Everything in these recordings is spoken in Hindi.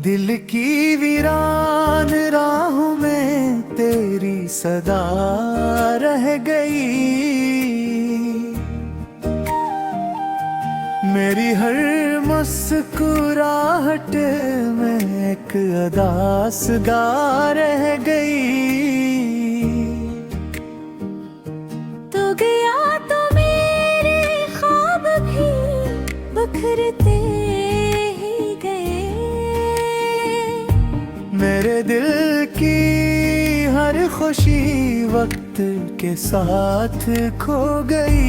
दिल की वीरान राहों में तेरी सदा रह गई। मेरी हर मुस्कुराहट में एक अदास गा रह गई। तो गया तो मेरे ख्वाब भी बिखरते ही गए। मेरे दिल की हर खुशी वक्त के साथ खो गई।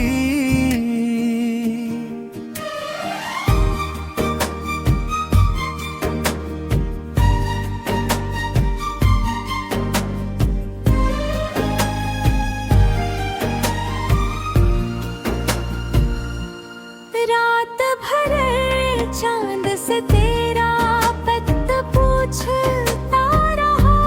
रात भर चांद से तेरा पत पूछता रहा।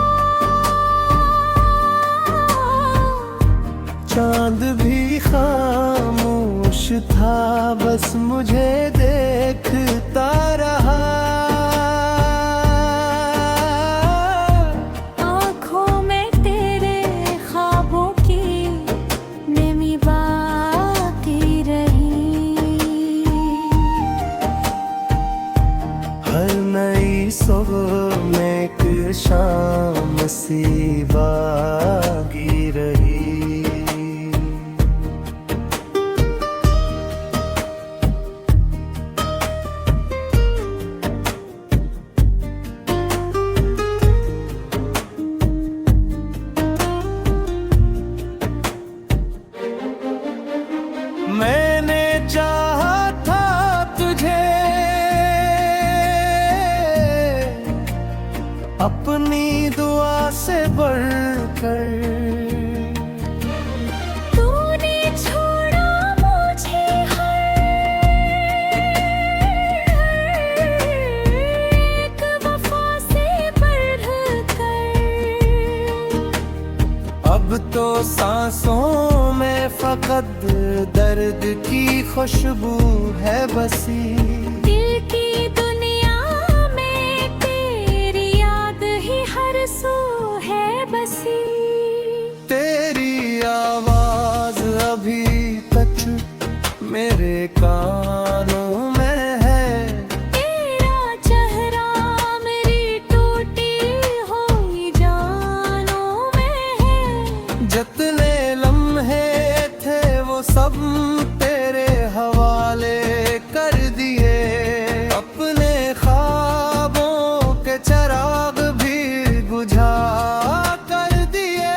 चांद भी खामोश था, बस मुझे देखता रहा। आँखों में तेरे ख्वाबों की नमी बाकी रही। हर नई सुबह में एक शाम सी बागी रही। मैंने चाहा था तुझे अपनी दुआ से बढ़कर। तूने छोड़ा मुझे एक वफा से बढ़कर। अब तो सांसों में फकत दर्द की खुशबू है बसी। दिल की दुनिया में तेरी याद ही हर सू है बसी। तेरी आवाज अभी तक मेरे कानों में है। तेरा चेहरा मेरी टूटी हुई जानों में है। जितने लम्हे थे वो सब तेरे हवाले कर दिए। अपने ख्वाबों के चिराग भी बुझा कर दिए।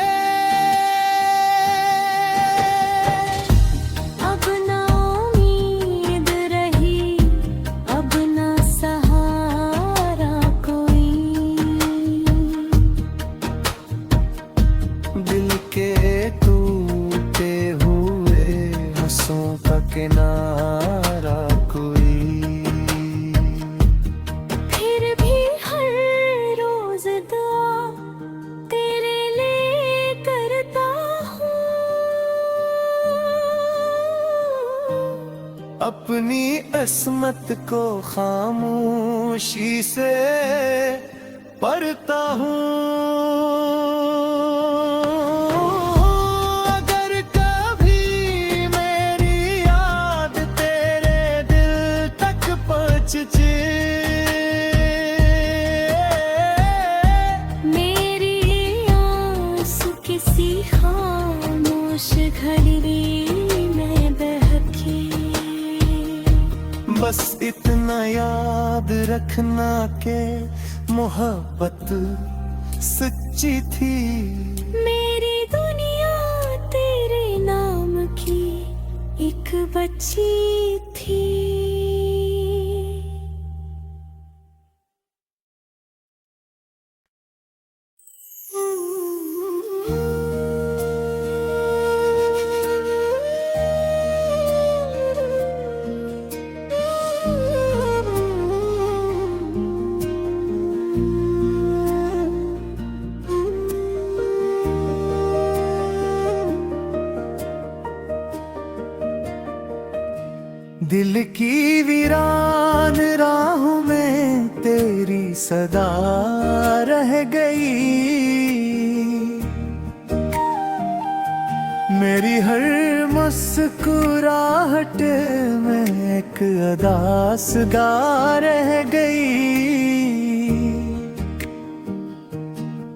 अब ना उम्मीद रही, अब ना सहारा कोई। दिल के टूटे हुए हंसों का किनारा कोई। फिर भी हर रोज दुआ तेरे लिए करता हूँ। अपनी अस्मत को खामोशी से पढ़ता हूँ। अगर कभी मेरी याद तेरे दिल तक पहुँचे, मेरी आंसू किसी खामोश घड़ी में बहके। बस इतना याद रखना के मोहब्बत सच्ची थी। मेरी दुनिया तेरे नाम की एक बच्ची थी। दिल की वीरान राहों में तेरी सदा रह गई। मेरी हर मुस्कुराहट में एक अदास गा रह गई।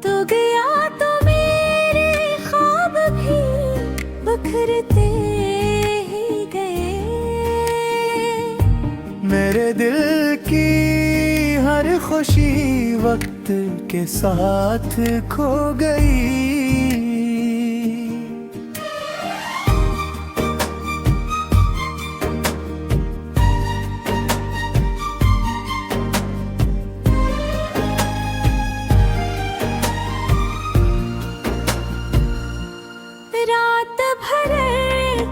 तू गया तो मेरे ख्वाब भी बिखरते ही गए। मेरे दिल की हर खुशी वक्त के साथ खो गई। रात भर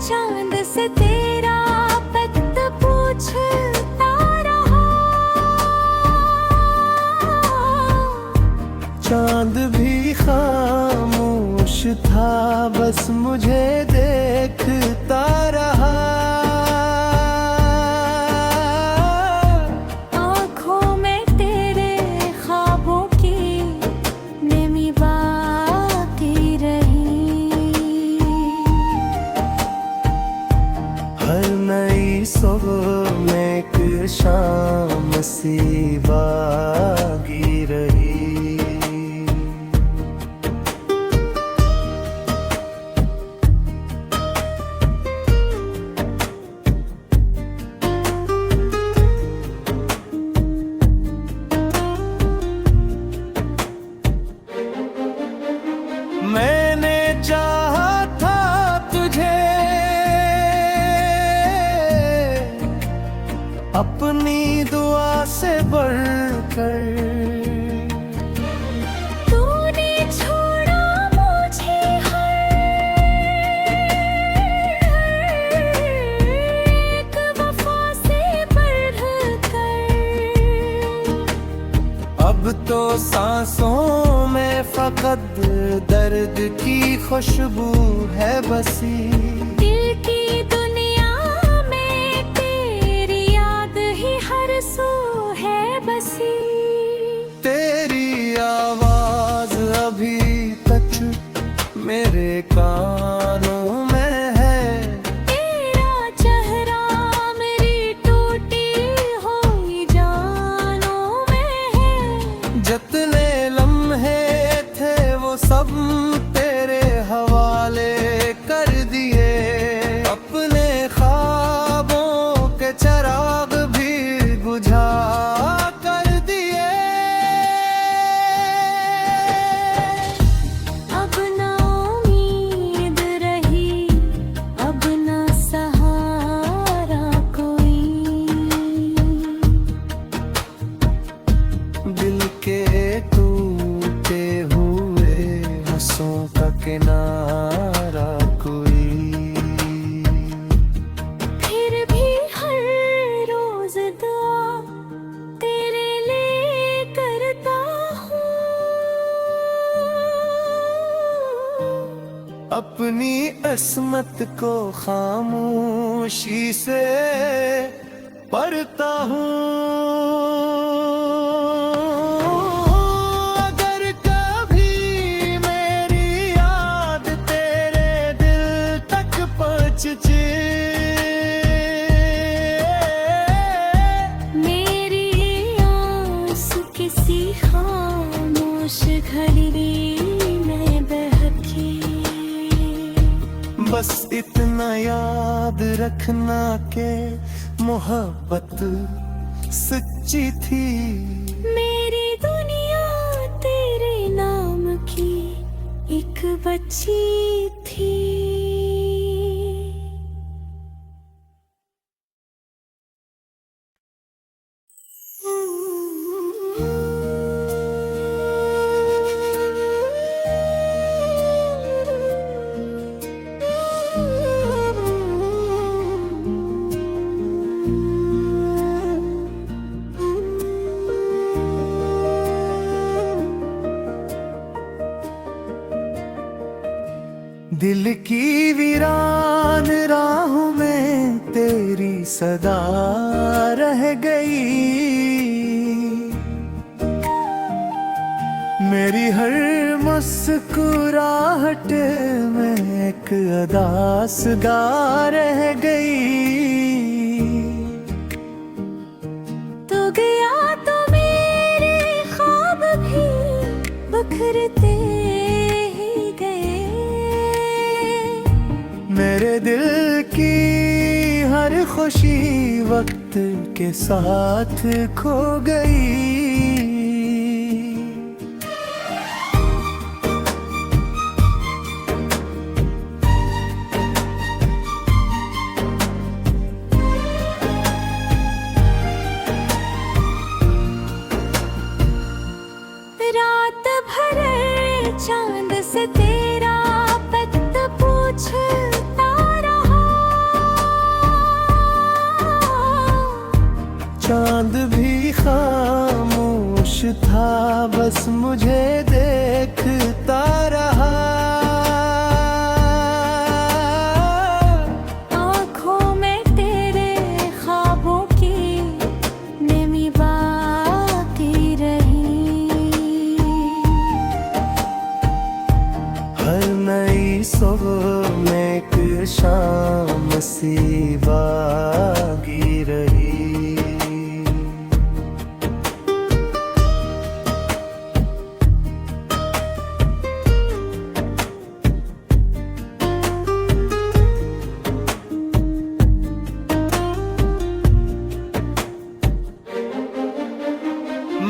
चांद से तेरा पत पूछता रहा। चांद भी खामोश था, बस मुझे देखता रहा। आँखों में तेरे ख्वाबों की नमी बाकी रही। हर नई सुबह में एक शाम सी बागी रही। मैंने चाहा था तुझे अपनी दुआ से बढ़कर। तूने छोड़ा मुझे हर एक वफा से बढ़कर। अब तो सांसों में फकत दर्द की खुशबू है बसी। दिल की दुनिया में तेरी याद ही हर सू है बसी। तेरी आवाज अभी तक मेरे कानों में है। तेरा चेहरा मेरी टूटी हुई जानों में है। जितने लम्हे थे वो सब तेरे हवाले कर दिए। अपने ख्वाबों के चिराग भी बुझा कर दिए। अब ना उम्मीद रही, अब ना सहारा कोई। दिल के टूटे हुए हंसों का किनारा कोई। फिर भी हर रोज दुआ तेरे लिए करता हूँ। अपनी अस्मत को खामोशी से पढ़ता हूँ। अगर कभी मेरी याद तेरे दिल तक पहुँचे, मेरी आस किसी खामोश घड़ी में बहकी। बस इतना याद रखना के मोहब्बत सच्ची थी। मेरी दुनिया तेरे नाम की एक बच्ची थी। दिल की वीरान राहों में तेरी सदा रह गई। मेरी हर मुस्कुराहट में एक अदास गा रह गई। तू गया तो मेरे ख्वाब भी बिखरते ही गए। मेरे दिल की हर खुशी वक्त के साथ खो गई। रात भर चांद से तेरा पत पूछता रहा। चांद भी खामोश था, बस मुझे देखता रहा। आँखों में तेरे ख्वाबों की नमी बाकी रही। हर नई सुबह में एक शाम सी बागी रही।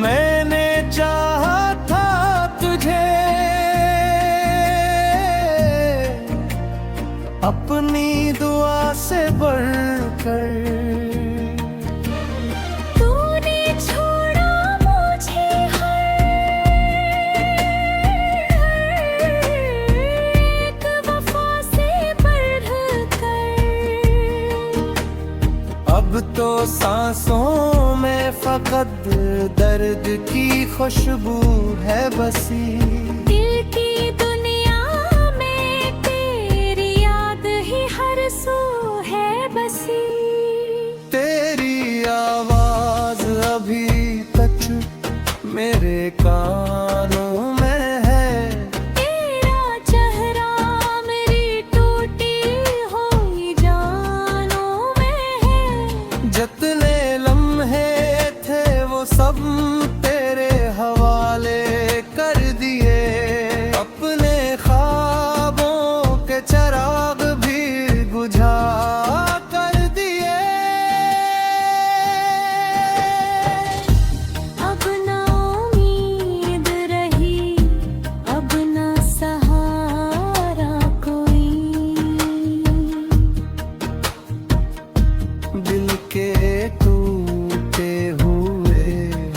मैंने चाहा था तुझे अपनी दुआ से बढ़कर। तूने छोड़ा मुझे एक वफा से बढ़कर। अब तो सांसों में फकत दर्द की खुशबू है बसी। दिल की दुनिया में तेरी याद ही हर सू है बसी। तेरी आवाज अभी तक मेरे कानों में है। तेरा चेहरा मेरी टूटी हुई जानों में है। जितने लम्हे थे वो सब तेरे हवाले कर दिए। अपने ख्वाबों के चिराग भी बुझा कर दिए। अब ना उम्मीद रही, अब ना सहारा कोई। दिल के टूटे हुए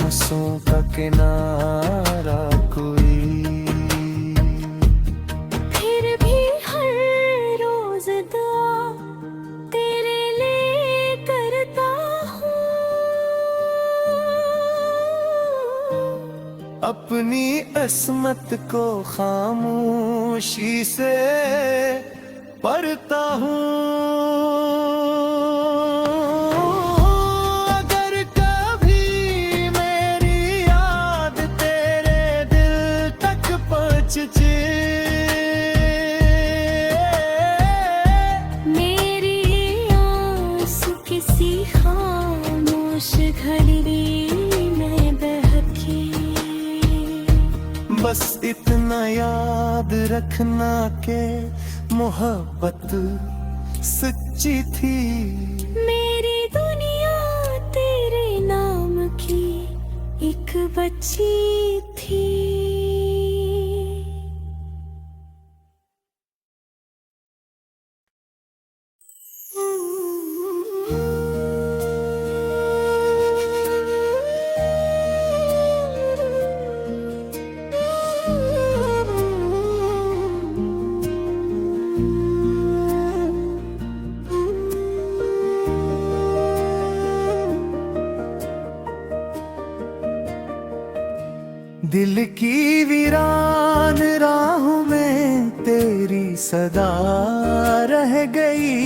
हंसों का किनारा कोई। फिर भी हर रोज दुआ तेरे लिए करता हूँ। अपनी अस्मत को खामोशी से पढ़ता हूँ। अगर कभी मेरी याद तेरे दिल तक पहुँचे, मेरी आंसू किसी खामोश घड़ी में बहके। बस इतना याद रखना के मोहब्बत सच्ची थी। मेरी दुनिया तेरे नाम की एक बच्ची थी। दिल की वीरान राहों में तेरी सदा रह गई।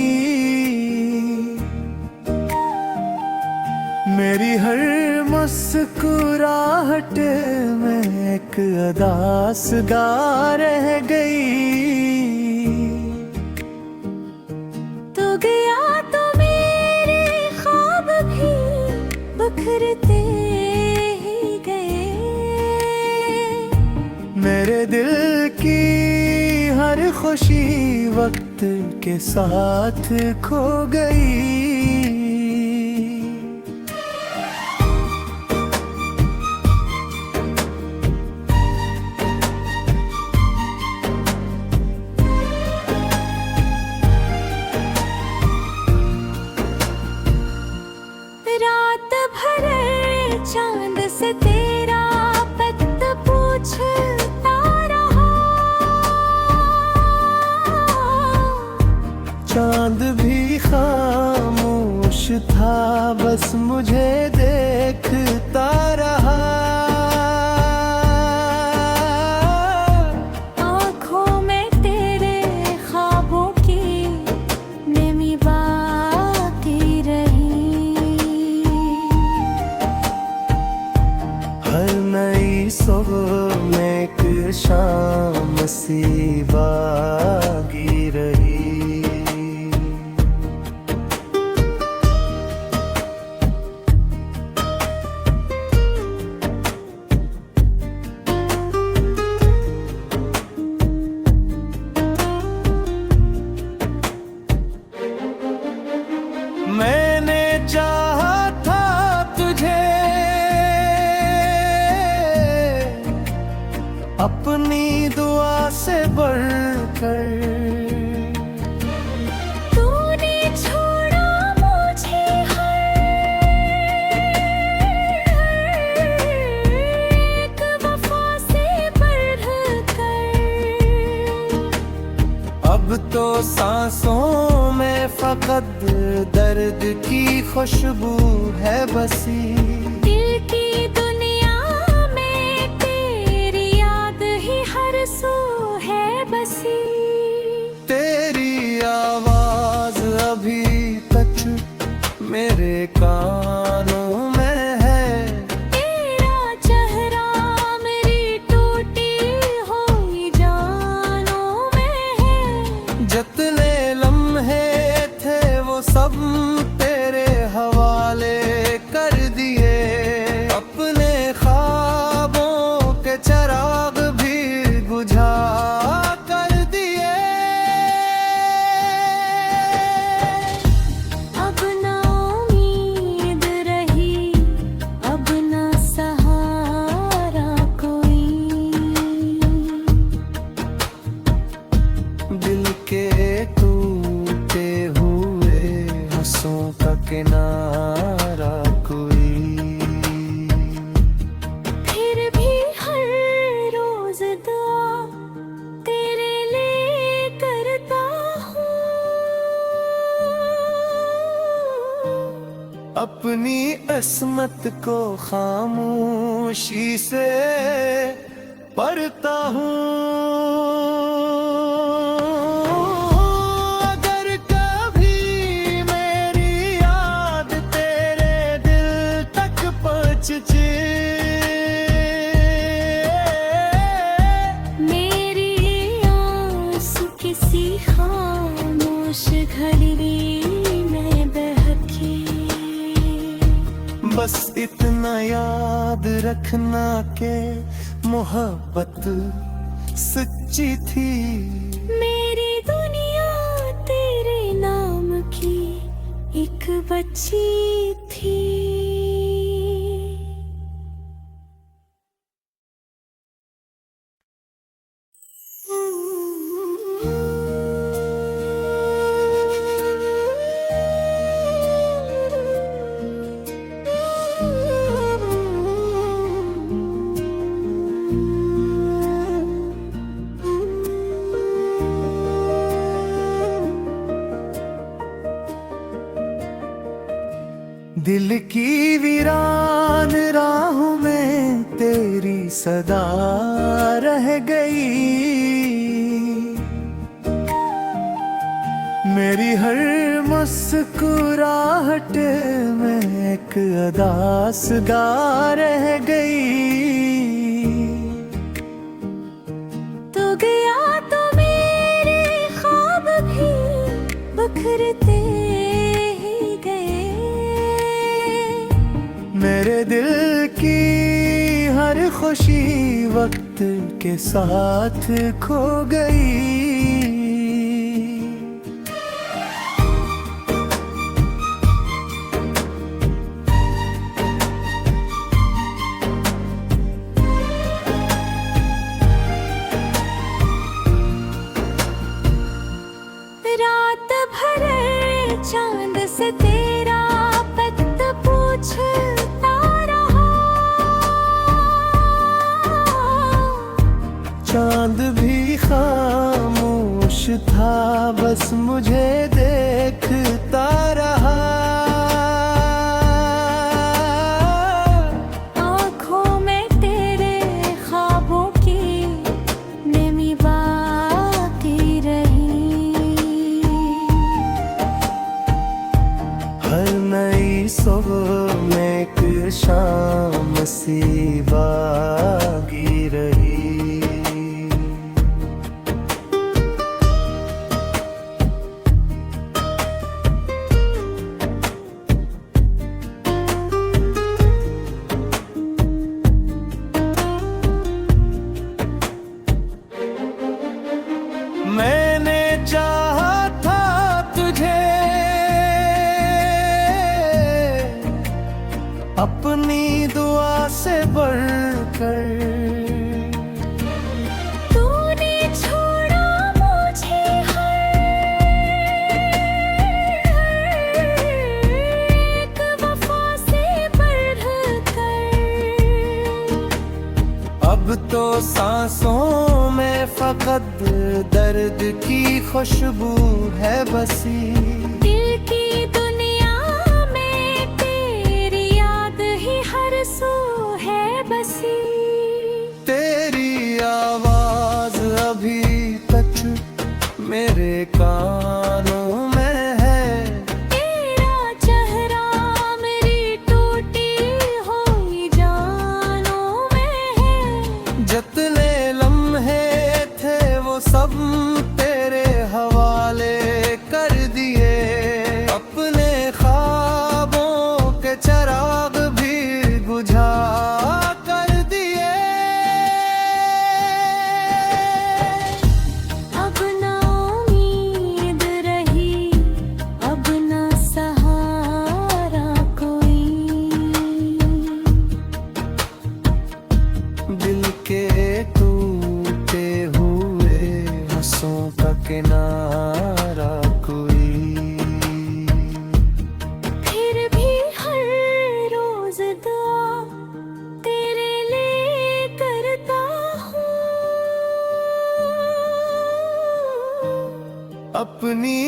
मेरी हर मुस्कुराहट में एक अदास गा रह गई। तू गया तो मेरे ख्वाब भी बिखरते ही गए। मेरे दिल की हर खुशी वक्त के साथ खो गई। रात भर चांद से तेरा पत पूछता रहा। चांद भी खामोश था, बस मुझे देखता रहा। आँखों में तेरे ख्वाबों की नमी बाकी रही। हर नई सुबह में एक शाम सी बागी रही। मैंने चाहा था तुझे अपनी दुआ से बढ़कर। तूने छोड़ा मुझे एक वफा से बढ़कर। अब तो सांसों में फकत दर्द की खुशबू है बसी। दिल की दुनिया में तेरी याद ही हर सू है बसी। तेरी आवाज अभी तक मेरे कानों में है। तेरा चेहरा मेरी टूटी हुई जानों में है। जितने लम्हे थे वो सब तेरे हवाले कर दिए। अपने ख्वाबों के चिराग भी बुझा कर दिए। अब ना उम्मीद रही, अब ना सहारा कोई। दिल के टूटे हुए हंसों का किनारा कोई। फिर भी हर रोज दुआ तेरे लिए करता हूँ। अपनी अस्मत को खामोशी से पढ़ता हूँ। अगर कभी मेरी याद तेरे दिल तक पहुँचे, मेरी आंसू किसी खामोश घड़ी में बहके। बस इतना याद रखना के मोहब्बत सच्ची थी। मेरी दुनिया तेरे नाम की एक बच्ची थी। दिल की वीरान राहों में तेरी सदा रह गई। मेरी हर मुस्कुराहट में एक अदास गा रह गई। तू गया तो मेरे ख्वाब भी बिखरते ही गए। मेरे दिल की हर खुशी वक्त के साथ खो गई। रात भर चांद से तेरा पत पूछता रहा। चांद भी खामोश था, बस मुझे देखता रहा। आँखों में तेरे ख्वाबों की नमी बाकी रही। हर नई सुबह में एक शाम सी बागी रही। मैंने चाहा था तुझे अपनी दुआ से बढ़कर। तूने छोड़ा मुझे एक वफा से बढ़कर। अब तो सांसों में फकत दर्द की खुशबू है बसी। दिल की दुनिया में तेरी याद ही हर सू है बसी। तेरी आवाज अभी तक मेरे कानों में है। तेरा चेहरा मेरी टूटी हुई जानों में है। जितने लम्हे थे वो सब तेरे हवाले कर दिए। अपने ख्वाबों के चिराग भी बुझा कर दिए। अब ना उम्मीद रही, अब ना सहारा कोई। दिल के टूटे हुए हंसों का किनारा कोई। फिर भी हर रोज दुआ तेरे लिए करता हूँ। अपनी